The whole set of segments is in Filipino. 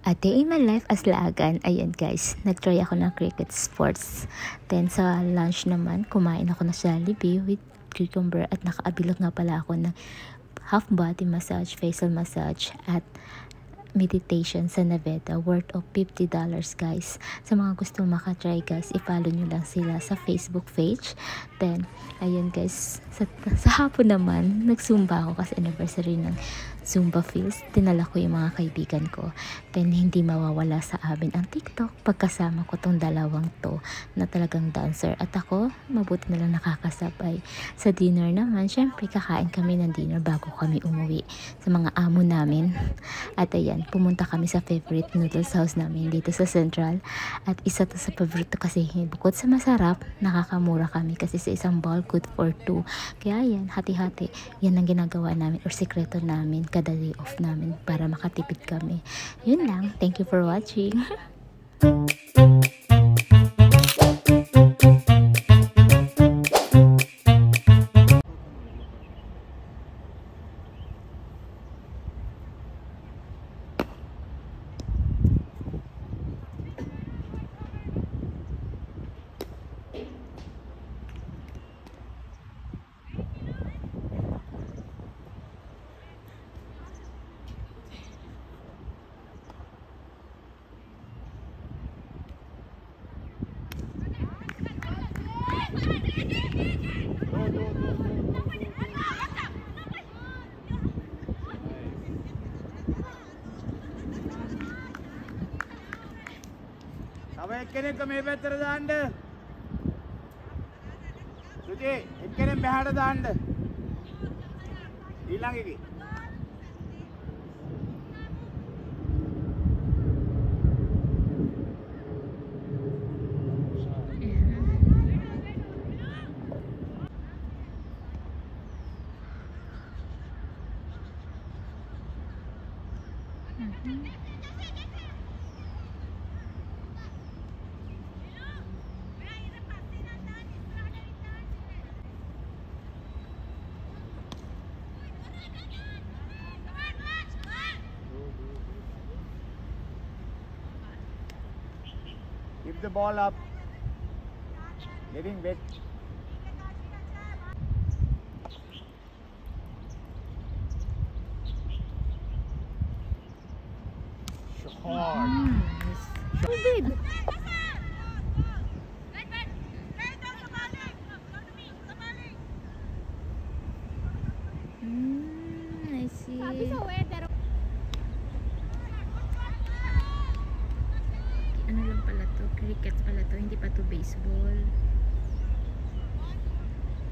A day in my life as laagan, ayan guys, nag-try ako ng cricket sports. Then sa lunch naman, kumain ako ng Jollibee with cucumber at nakaabilog nga pala ako ng half body massage, facial massage at meditation sa Naveda worth of $50 guys. Sa mga gusto makatry guys, i-follow nyo lang sila sa Facebook page. Then ayun guys, sa hapon naman nagsumba ako kasi anniversary ng Zumba Feels. Tinala ko yung mga kaibigan ko. Then hindi mawawala sa amin ang TikTok pagkasama ko tong dalawang to na talagang dancer. At ako, mabuti na lang nakakasabay. Sa dinner naman, syempre kakain kami ng dinner bago kami umuwi sa mga amo namin. At ayan, pumunta kami sa favorite noodles house namin dito sa Central. At isa to sa favorite kasi bukod sa masarap, nakakamura kami kasi sa isang bowl good for 2. Kaya yan, hati-hati. Yan ang ginagawa namin or sikreto namin kada day off namin para makatipid kami. Yun lang. Thank you for watching. එක්කෙනෙක් මේ පැත්තට දාන්න. සුචි එක්කෙනෙක් මෙහාට දාන්න. ඊළඟ එකේ. Keep the ball up. Getting wet. Shot. I see. Ano lang pala to? Cricket pala to. Hindi pa to baseball.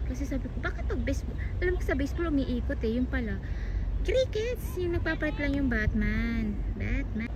Kasi sabi ko, bakit to baseball? Alam ko sa baseball umiikot eh. Yung pala, crickets! Yung nagpapalit lang yung Batman. Batman.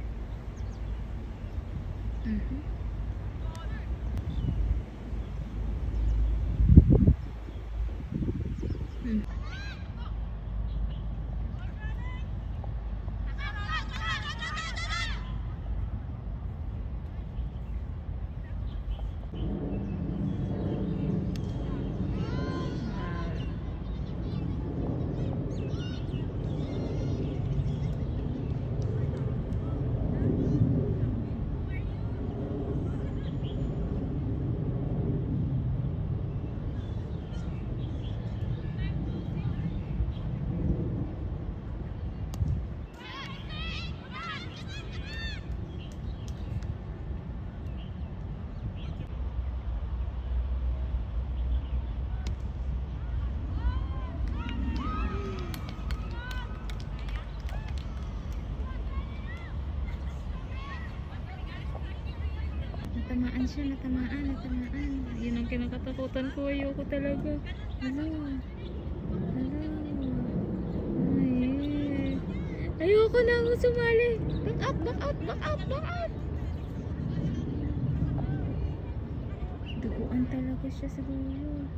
Natamaan siya, natamaan. Yun ang kinakatakutan ko. Ayoko talaga. Ay. Ayoko nang sumali. Back out. Duguan talaga siya sa dulo.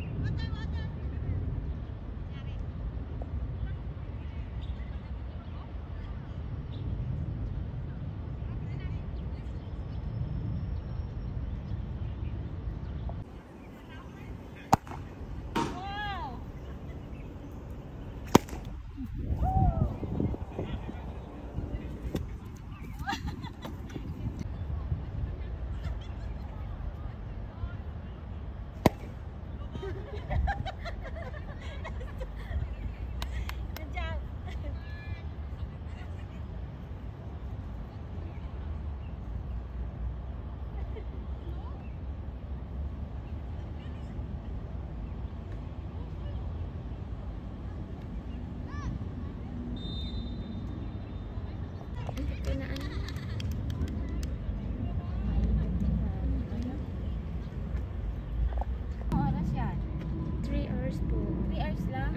hours po. 3 hours lang?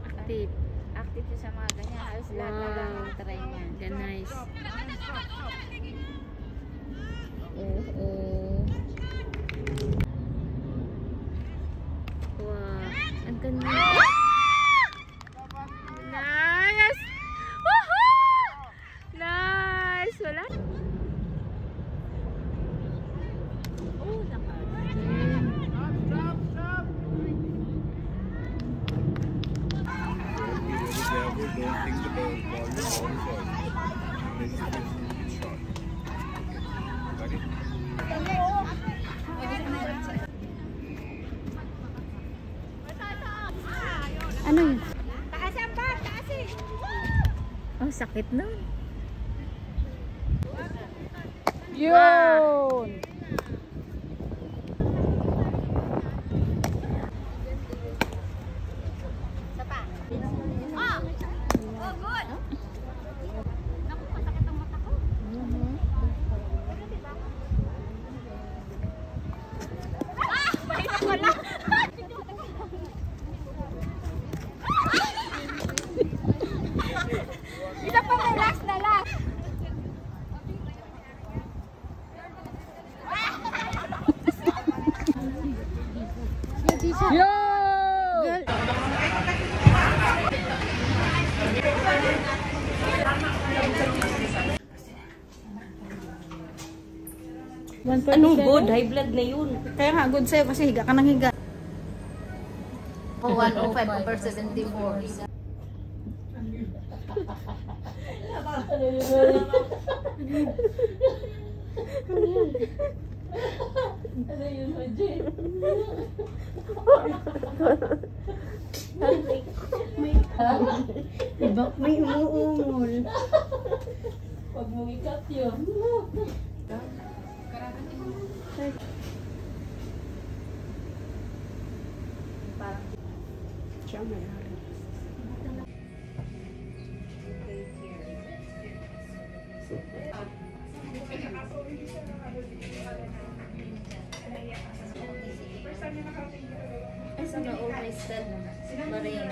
Active. Active siya sa mga ganyan. Halos lahat na lang ang try niya. Yan, nice. Wow. Ang ganda. Nice! Woohoo! Nice! Wala? Oh, nakagaling. Stop! Don't think about ball also. Shot. Got it? Ano yun? Taas yan ba? Taas eh! Oh, sakit nun. Yun! Isa pa may last na last. Yo! Anong good? High blood na yun. Kaya nga, good sa'yo kasi higa ka ng higa. 105/74. May umuungol. Pag mumikat yun. Siya mayroon. Sa na-overlisted Marine.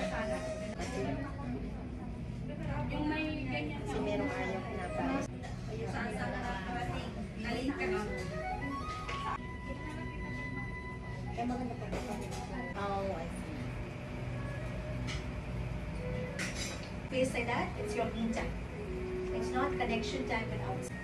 Kasi merong ayaw pinapayos. Kaya maganda pa ba? Oh, I see. Please say that it's your in time. It's not connection time with outside.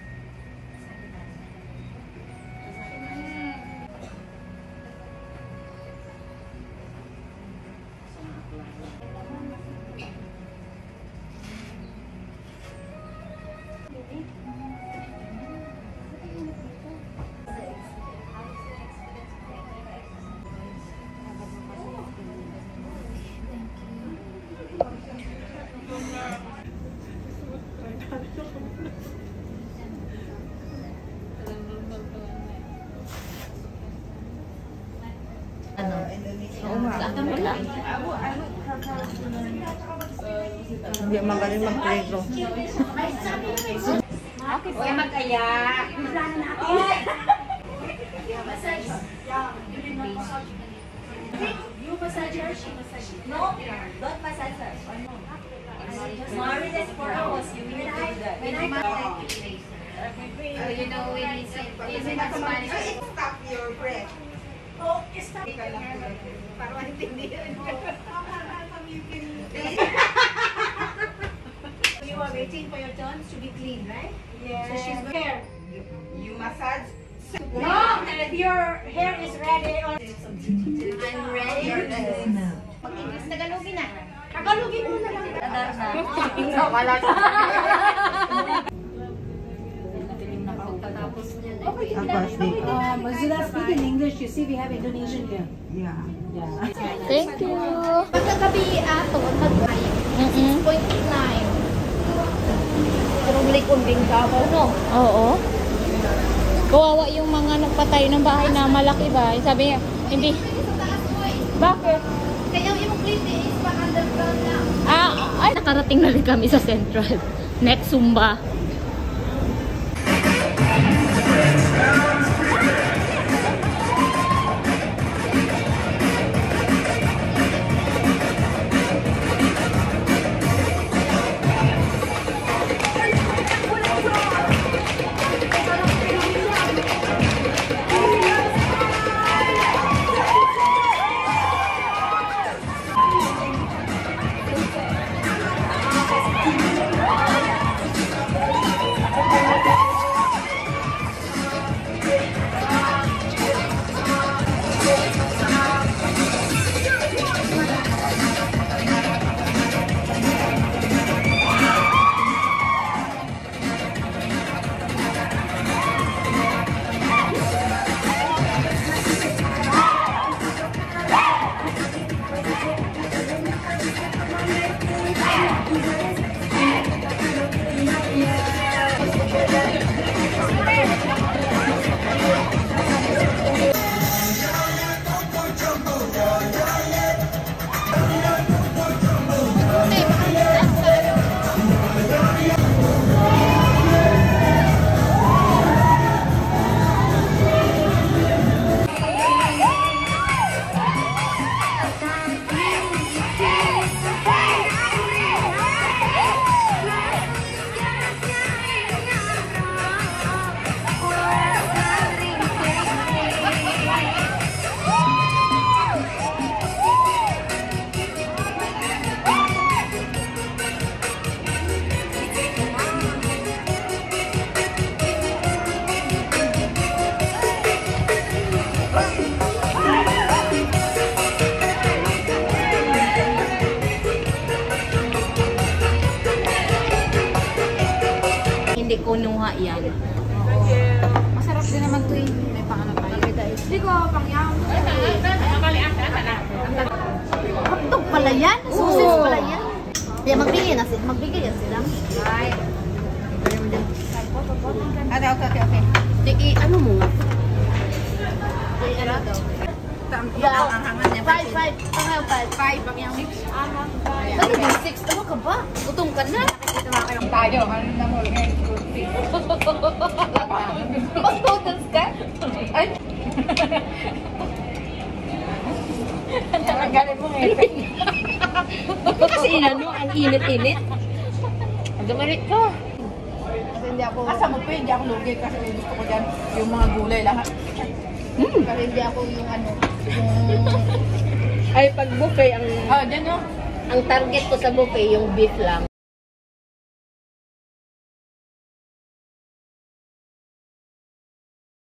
Ano? Hindi magaling mag-preso. Okay, kaya mag-aya. You massage her, she massage you. No, don't massage her. Sorry, that's for us. You need to do that. When I You know, when you say Spanish, stop your breath. Oh, stop. Para maintindihan. You are waiting for your turn to be clean, right? Yeah. So she's here. You massage. No, if your hair is ready or I'm ready. Mag-English Tagalogin na. Tagalogin mo na lang. Mozilla speaking English, you see we have Indonesian here. Thank you. Pagkagabi ato, nag-ayo. 6.9. Pero likod din ka ako, no? Oo. Kawawa yung mga nagpatay ng bahay na malaki ba? Sabi niya, hindi. Bakit? Kaya yung plate is pa underground lang. Ay, nakarating na rin kami sa Central. Next Zumba. Punuha yan. Masarap din naman to eh. May pang ano tayo. Hindi ko pang yam. Hotdog pala yan. Sausage pala yan. Kaya magbigay na sila. Magbigay yan sila. Right. Okay. Sige, ano mo nga? Ano daw? Five. Five. Pang yam. Ano ba? 6? Ano ka ba? Gutom ka na. Tayo, ano na mo? Mag-totals ka? Ay! Galing mo ngayon. Kasi inano, ang init-init. Ang dumalit ka. Kasi hindi ako... Asa mo pa, hindi ako lugi kasi gusto ko dyan yung mga gulay lahat. Kasi hindi ako yung ano. Ay, pag buffet, Dyan yun. ang target ko sa buffet, yung beef lang.